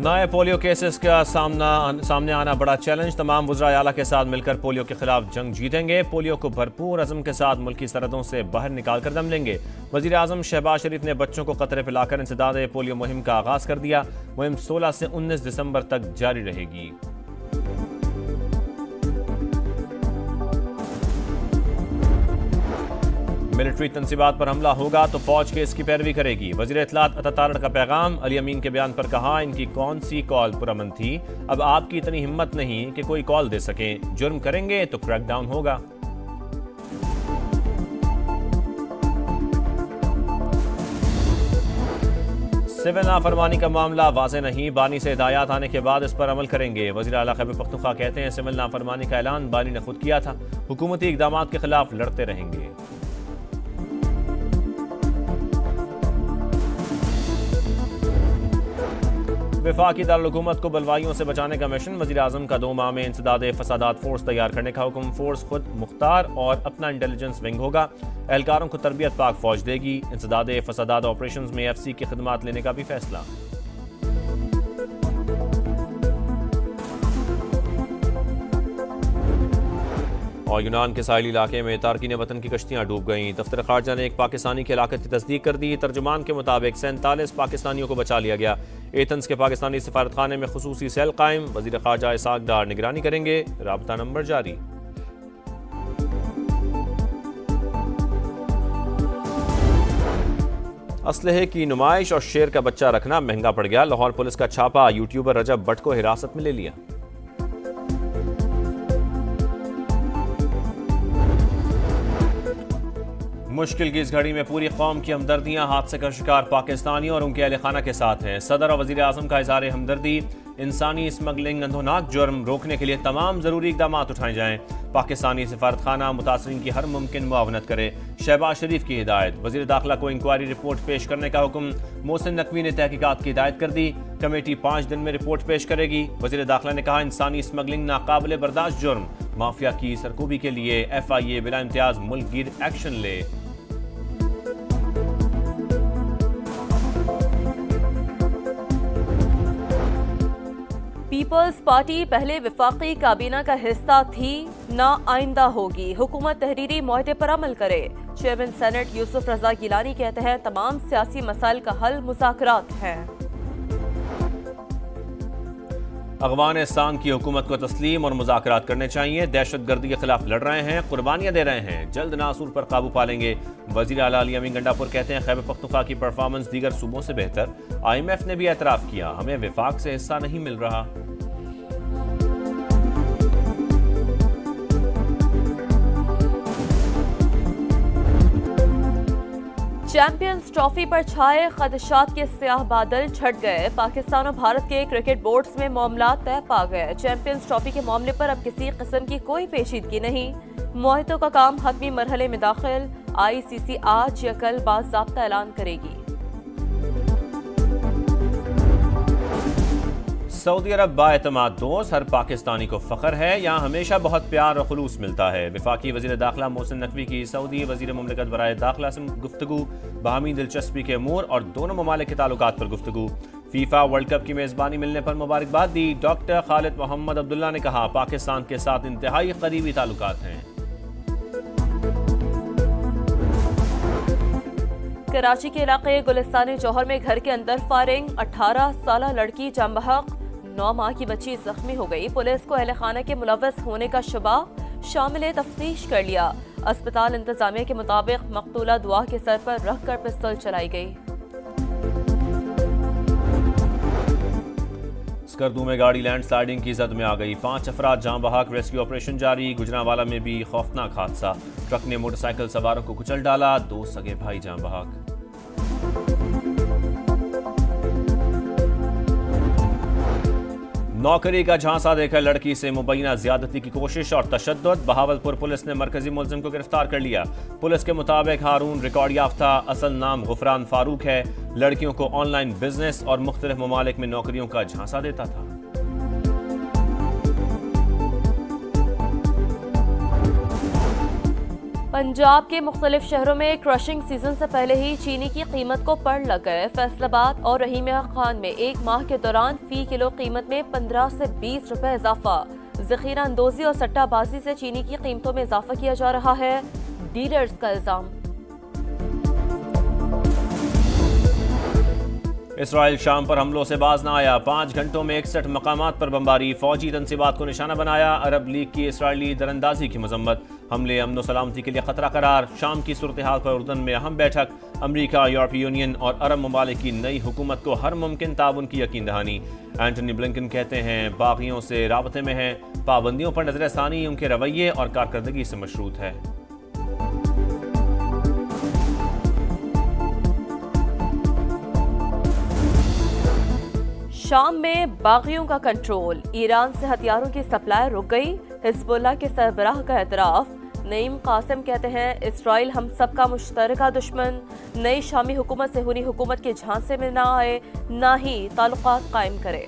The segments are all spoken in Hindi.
नए पोलियो केसेस का सामने आना बड़ा चैलेंज। तमाम वज़रा आला के साथ मिलकर पोलियो के खिलाफ जंग जीतेंगे। पोलियो को भरपूर अज़म के साथ मुल्की सरहदों से बाहर निकाल कर दम लेंगे। वज़ीर आज़म शहबाज शरीफ ने बच्चों को कतरे पिलाकर इंसदाद पोलियो मुहिम का आगाज़ कर दिया। मुहिम 16 से 19 दिसंबर तक जारी रहेगी। मिलिट्री तंसीबात पर हमला होगा तो फौज के इसकी पैरवी करेगी। वज़ीर इत्तलात अता तारड़ का पैगाम। अली अमीन के बयान पर कहा, इनकी कौन सी कॉल पुरअमन थी, अब आपकी इतनी हिम्मत नहीं कि कोई कॉल दे सकें। जुर्म करेंगे तो क्रैकडाउन होगा। सिविल नाफरमानी का मामला वाज़ेह नहीं, बानी से हिदायत आने के बाद इस पर अमल करेंगे। वज़ीर आला खैबर पख्तूनख्वा कहते हैं, सिविल नाफरमानी का ऐलान बानी ने खुद किया था। हुकूमती इक़दाम के खिलाफ लड़ते रहेंगे। वफाकी दारुल-हुकूमत को बलवाइयों से बचाने का मिशन। वज़ीर आज़म का 2 माह में इंसदाद फसादात फोर्स तैयार करने का हुक्म। फोर्स खुद मुख्तार और अपना इंटेलिजेंस विंग होगा। एहलकारों को तरबियत पाक फौज देगी। इंसदाद फसादात ऑपरेशंस में FC की खिदमात लेने का भी फैसला। और यूनान के साहिली इलाके में तारकीन वतन की कश्तियां डूब गईं। दफ्तर खारजा ने एक पाकिस्तानी की हलाकत की तस्दीक कर दी। तर्जुमान के मुताबिक 47 पाकिस्तानियों को बचा लिया गया। एथेंस के पाकिस्तानी सफारतखाने में खुसूसी सेल कायम। वज़ीर ख़ारजा इसाक डार निगरानी करेंगे। राबता नंबर जारी। असलहे की नुमाइश और शेर का बच्चा रखना महंगा पड़ गया। लाहौर पुलिस का छापा। यूट्यूबर रजब भट्ट को हिरासत में ले लिया। मुश्किल की इस घड़ी में पूरी कौम की हमदर्दियां हादसे का शिकार पाकिस्तानियों और उनके अहल खाना के साथ हैं। सदर और वज़ीर आज़म का इज़हार हमदर्दी। इंसानी स्मगलिंग अंधोनाक जुर्म रोकने के लिए तमाम ज़रूरी इक़दाम उठाए जाएँ। पाकिस्तानी सफारतखाना मुतासरीन की हर मुमकिन मुआवनत करे। शहबाज शरीफ की हिदायत। वज़ीर दाखिला को इंक्वायरी रिपोर्ट पेश करने का हुक्म। मोहसिन नकवी ने तहकीकात की हिदायत कर दी। कमेटी 5 दिन में रिपोर्ट पेश करेगी। वज़ीर दाखिला ने कहा, इंसानी स्मगलिंग नाकाबिले बर्दाश्त जुर्म। माफिया की सरकूबी के लिए FIA बिला इम्तियाज मुल्कगीर एक्शन ले। पीपल्स पार्टी पहले वफाकी काबीना का हिस्सा थी, ना आइंदा होगी। हुकूमत तहरीरी मुआहदे पर अमल करे। चेयरमैन सेनेट यूसुफ रजा गिलानी कहते हैं, तमाम सियासी मसाइल का हल मुज़ाकरात है। अफगानिस्तान की हुकूमत को तस्लीम और मुज़ाकरात करने चाहिए। दहशतगर्दी के खिलाफ लड़ रहे हैं, कुर्बानियां दे रहे हैं, जल्द नासूर पर काबू पालेंगे। वज़ीर आला अली अमीन गंडापुर कहते हैं, खैबर पख्तूनख्वा की परफॉर्मेंस दीगर सूबों से बेहतर। IMF ने भी एतराफ़ किया, हमें विफाक से हिस्सा नहीं मिल रहा। चैंपियंस ट्रॉफी पर छाए खदशात के स्याह बादल छट गए। पाकिस्तान और भारत के क्रिकेट बोर्ड्स में मामला तय पा गए। चैंपियंस ट्रॉफी के मामले पर अब किसी किस्म की कोई पेचीदगी नहीं। मुआहदों का काम हतमी मरहले में दाखिल। ICC आज या कल बाज़ाब्ता ऐलान करेगी। सऊदी अरब बाएतमाद दोस्त, हर पाकिस्तानी को फ़ख्र है। यहाँ हमेशा बहुत प्यार और खुलूस मिलता है। वफाकी वज़ीर दाखिला मोहसिन नकवी की सऊदी वज़ीर मुमलिकत बराए दाखिला से गुफ्तगू। बाहमी दिलचस्पी के अमूर और दोनों ममालिक के ताल्लुकात पर गुफ्तगू। फीफा वर्ल्ड कप की मेज़बानी मिलने पर मुबारकबाद दी। डॉक्टर खालिद मोहम्मद अब्दुल्ला ने कहा, पाकिस्तान के साथ इंतहाई करीबी ताल्लुकात हैं। कराची के इलाके गुलिस्तान जौहर में घर के अंदर फायरिंग। 18 साल लड़की जाम बहक, 9 माह की बच्ची जख्मी हो गई। पुलिस को अहल खाना के मुलव्वस होने का शुबा, शामिल तफ्तीश कर लिया। अस्पताल इंतजामिया के मुताबिक मकतूला दुआ के सर पर रखकर पिस्तौल चलाई गई। स्कर्दू में गाड़ी लैंडस्लाइडिंग की जद में आ गई। 5 अफराद जाम बहक। रेस्क्यू ऑपरेशन जारी। गुजरांवाला में भी खौफनाक हादसा। ट्रक ने मोटरसाइकिल सवारों को कुचल डाला। 2 सगे भाई जाम बहक। नौकरी का झांसा देकर लड़की से मुबैना ज्यादती की कोशिश और तशद्दुद। बहावलपुर पुलिस ने मरकजी मुलजिम को गिरफ्तार कर लिया। पुलिस के मुताबिक हारून रिकॉर्ड याफ्ता, असल नाम गुफरान फारूक है। लड़कियों को ऑनलाइन बिजनेस और मुख्तलिफ ममालिक में नौकरियों का झांसा देता था। पंजाब के मुख्तलिफ शहरों में क्रशिंग सीजन से पहले ही चीनी की कीमत को पड़ लग गए। फैसलाबाद और रहीमिया खान में एक माह के दौरान फी किलो कीमत में 15 से 20 रुपए इजाफा। ज़ख़ीरा अंदोजी और सट्टाबाजी से चीनी की कीमतों में इजाफा किया जा रहा है, डीलर्स का इल्जाम। इसराइल शाम पर हमलों से बाज न आया। 5 घंटों में 61 मकामात पर बमबारी, फौजी तनसीबात को निशाना बनाया। अरब लीग की इसराइली दरअंदाजी की मजम्मत, हमले अमन सलामती के लिए खतरा करार। शाम की सूरत हाल पर उर्दन में अहम बैठक, अमरीका, यूरोपीय यूनियन और अरब ममालिक की नई हुकूमत को हर मुमकिन ताउन की यकीन दहानी। एंटनी ब्लिंकन कहते हैं बागियों से राबते में हैं, पाबंदियों पर नजरसानी उनके रवैये और कारकर्दगी से मशरूत है। शाम में बागियों का कंट्रोल, ईरान से हथियारों की सप्लाई रुक गई। हिजबुल्लाह के सरबराह का एतराफ, नईम कासिम कहते हैं इसराइल हम सबका मुश्तरका दुश्मन। नई शामी हुकूमत सेहूनी हुकूमत के झांसे में ना आए, ना ही ताल्लुकात कायम करे।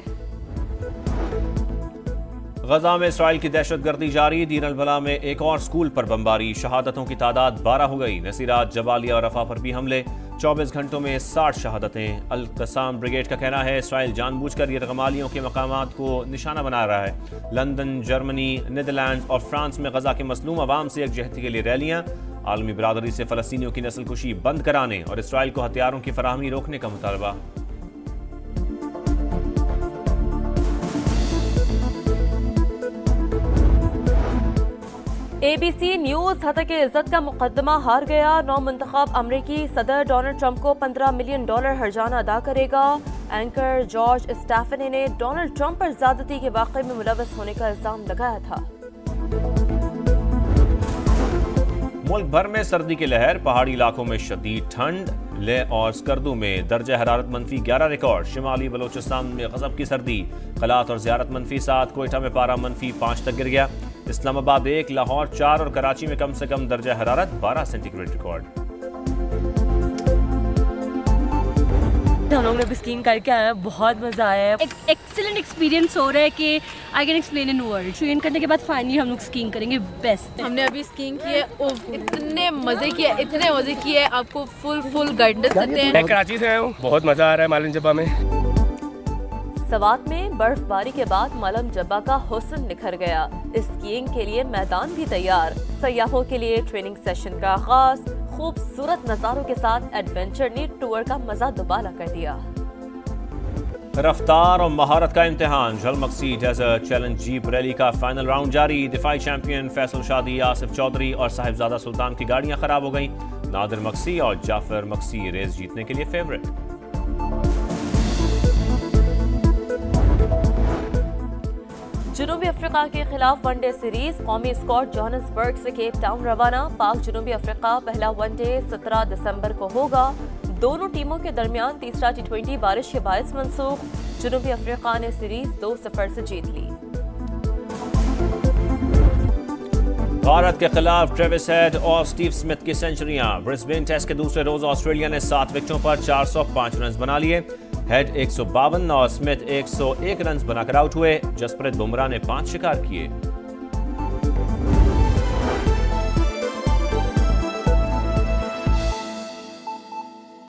गजा में इसराइल की दहशतगर्दी जारी, दीन अल-बला में एक और स्कूल पर बमबारी, शहादतों की तादाद 12 हो गई। नसीरात, जबालिया और रफा पर भी हमले, 24 घंटों में 60 शहादतें। अल-कसाम ब्रिगेड का कहना है इसराइल जानबूझकर यरगमालियों के मकामात को निशाना बना रहा है। लंदन, जर्मनी, नीदरलैंड और फ्रांस में गजा के मसलूम अवाम से एकजहती के लिए रैलियां। आलमी बरादरी से फ़लस्तीनियों की नस्लकुशी बंद कराने और इसराइल को हथियारों की फराहमी रोकने का मुतालबा। ABC न्यूज हतक इज्जत का मुकदमा हार गया। नौमुंतखब अमरीकी सदर डोनाल्ड ट्रंप को $15 मिलियन हर्जाना अदा करेगा। एंकर जॉर्ज स्टेफनी ने डोनाल्ड ट्रंप पर ज्यादती के वाक़े में मुलव्वस होने का इल्जाम लगाया था। मुल्क भर में सर्दी की लहर, पहाड़ी इलाकों में शदीद ठंड। लेह और स्कर्दू में दर्जा हरारत -11 रिकॉर्ड। शिमाली बलोचिस्तान में गजब की सर्दी, कलात और ज़ियारत -7। कोयटा में पारा -5 तक गिर गया। इस्लामाबाद 1, लाहौर 4 और कराची में कम से कम दर्जा हरारत 12 सेंटीग्रेड रिकॉर्ड। हम लोग ने भी स्कीइंग करके आए हैं, बहुत मजा आया है। एक एक्सीलेंट एक्सपीरियंस हो रहा है कि I can explain in word. Train करने के बाद फाइनली हम लोग स्कीइंग करेंगे, बेस्ट। हमने अभी स्कीइंग की है, इतने मजे किए, आपको फुल गाइडेंस देते हैं। मैं कराची से आया हूँ, बहुत मजा आ रहा है मालन जब्बा में। सवात में बर्फबारी के बाद मालम जब्बा का हुस्न निखर गया। स्कीइंग के लिए मैदान भी तैयार। सयाहों के लिए ट्रेनिंग सेशन का आगाज, खूबसूरत नजारों के साथ एडवेंचर ने टूर का मजा दुबाला कर दिया। रफ्तार और महारत का इम्तिहान, झलमक्सी डेजर्ट चैलेंज जीप रैली का फाइनल राउंड जारी। दिफाई चैंपियन फैसल शादी, आसिफ चौधरी और साहिबजादा सुल्तान की गाड़ियां खराब हो गईं। नादिर मक्सी और जाफर मक्सी रेस जीतने के लिए फेवरेट। जनूबी अफ्रीका के खिलाफ वनडे सीरीज, कौमी स्क्वाड जोहान्सबर्ग से केप टाउन रवाना। पाक जनूबी अफ्रीका पहला वनडे 17 दिसंबर को होगा। दोनों टीमों के दरमियान तीसरा T20 बारिश के बायस मनसूख। जनूबी अफ्रीका ने सीरीज 2-0 से जीत ली। भारत के खिलाफ ट्रेविस हेड और स्टीव स्मिथ की सेंचुरियां। ब्रिस्बेन टेस्ट के दूसरे रोज ऑस्ट्रेलिया ने 7 विकेटों पर 405 रन बना लिए। हेड 152 और स्मिथ 101 रन बनाकर आउट हुए। जसप्रीत बुमराह ने 5 शिकार किए।